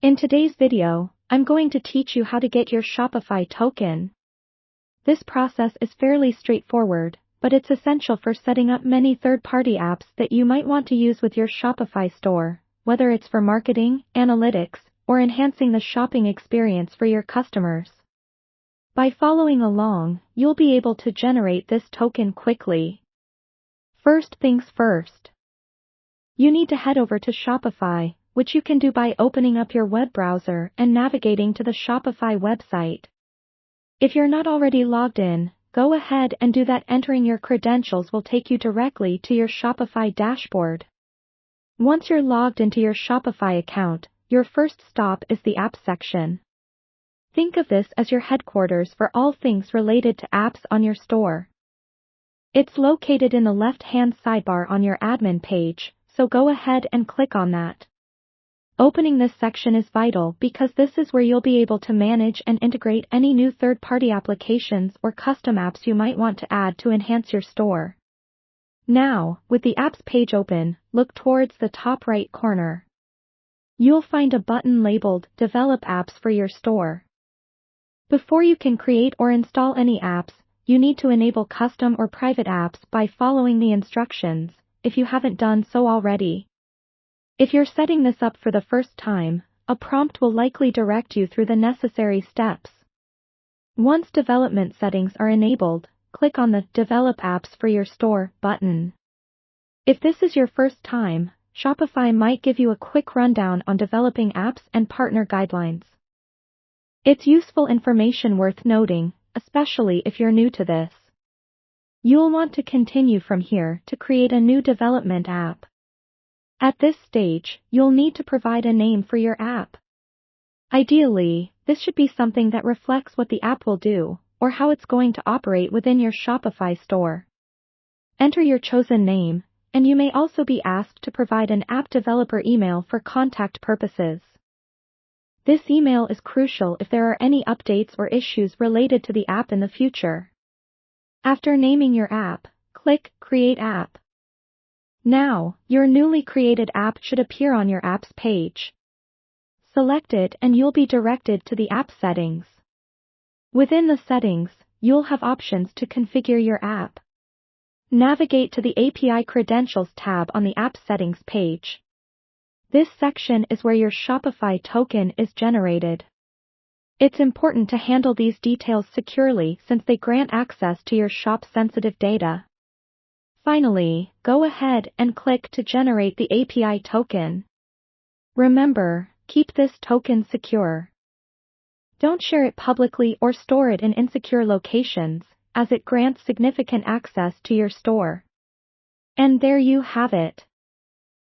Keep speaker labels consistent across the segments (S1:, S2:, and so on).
S1: In today's video, I'm going to teach you how to get your Shopify token. This process is fairly straightforward, but it's essential for setting up many third-party apps that you might want to use with your Shopify store, whether it's for marketing, analytics, or enhancing the shopping experience for your customers. By following along, you'll be able to generate this token quickly. First things first. You need to head over to Shopify, which you can do by opening up your web browser and navigating to the Shopify website. If you're not already logged in, go ahead and do that. Entering your credentials will take you directly to your Shopify dashboard. Once you're logged into your Shopify account, your first stop is the Apps section. Think of this as your headquarters for all things related to apps on your store. It's located in the left-hand sidebar on your admin page, so go ahead and click on that. Opening this section is vital because this is where you'll be able to manage and integrate any new third-party applications or custom apps you might want to add to enhance your store. Now, with the apps page open, look towards the top right corner. You'll find a button labeled Develop Apps for your store. Before you can create or install any apps, you need to enable custom or private apps by following the instructions, if you haven't done so already. If you're setting this up for the first time, a prompt will likely direct you through the necessary steps. Once development settings are enabled, click on the Develop Apps for Your Store button. If this is your first time, Shopify might give you a quick rundown on developing apps and partner guidelines. It's useful information worth noting, especially if you're new to this. You'll want to continue from here to create a new development app. At this stage, you'll need to provide a name for your app. Ideally, this should be something that reflects what the app will do, or how it's going to operate within your Shopify store. Enter your chosen name, and you may also be asked to provide an app developer email for contact purposes. This email is crucial if there are any updates or issues related to the app in the future. After naming your app, click Create App. Now, your newly created app should appear on your apps page. Select it and you'll be directed to the app settings. Within the settings, you'll have options to configure your app. Navigate to the API Credentials tab on the App Settings page. This section is where your Shopify token is generated. It's important to handle these details securely since they grant access to your shop-sensitive data. Finally, go ahead and click to generate the API token. Remember, keep this token secure. Don't share it publicly or store it in insecure locations, as it grants significant access to your store. And there you have it.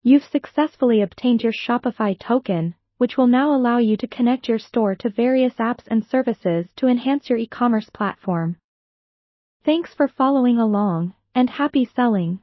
S1: You've successfully obtained your Shopify token, which will now allow you to connect your store to various apps and services to enhance your e-commerce platform. Thanks for following along, and happy selling!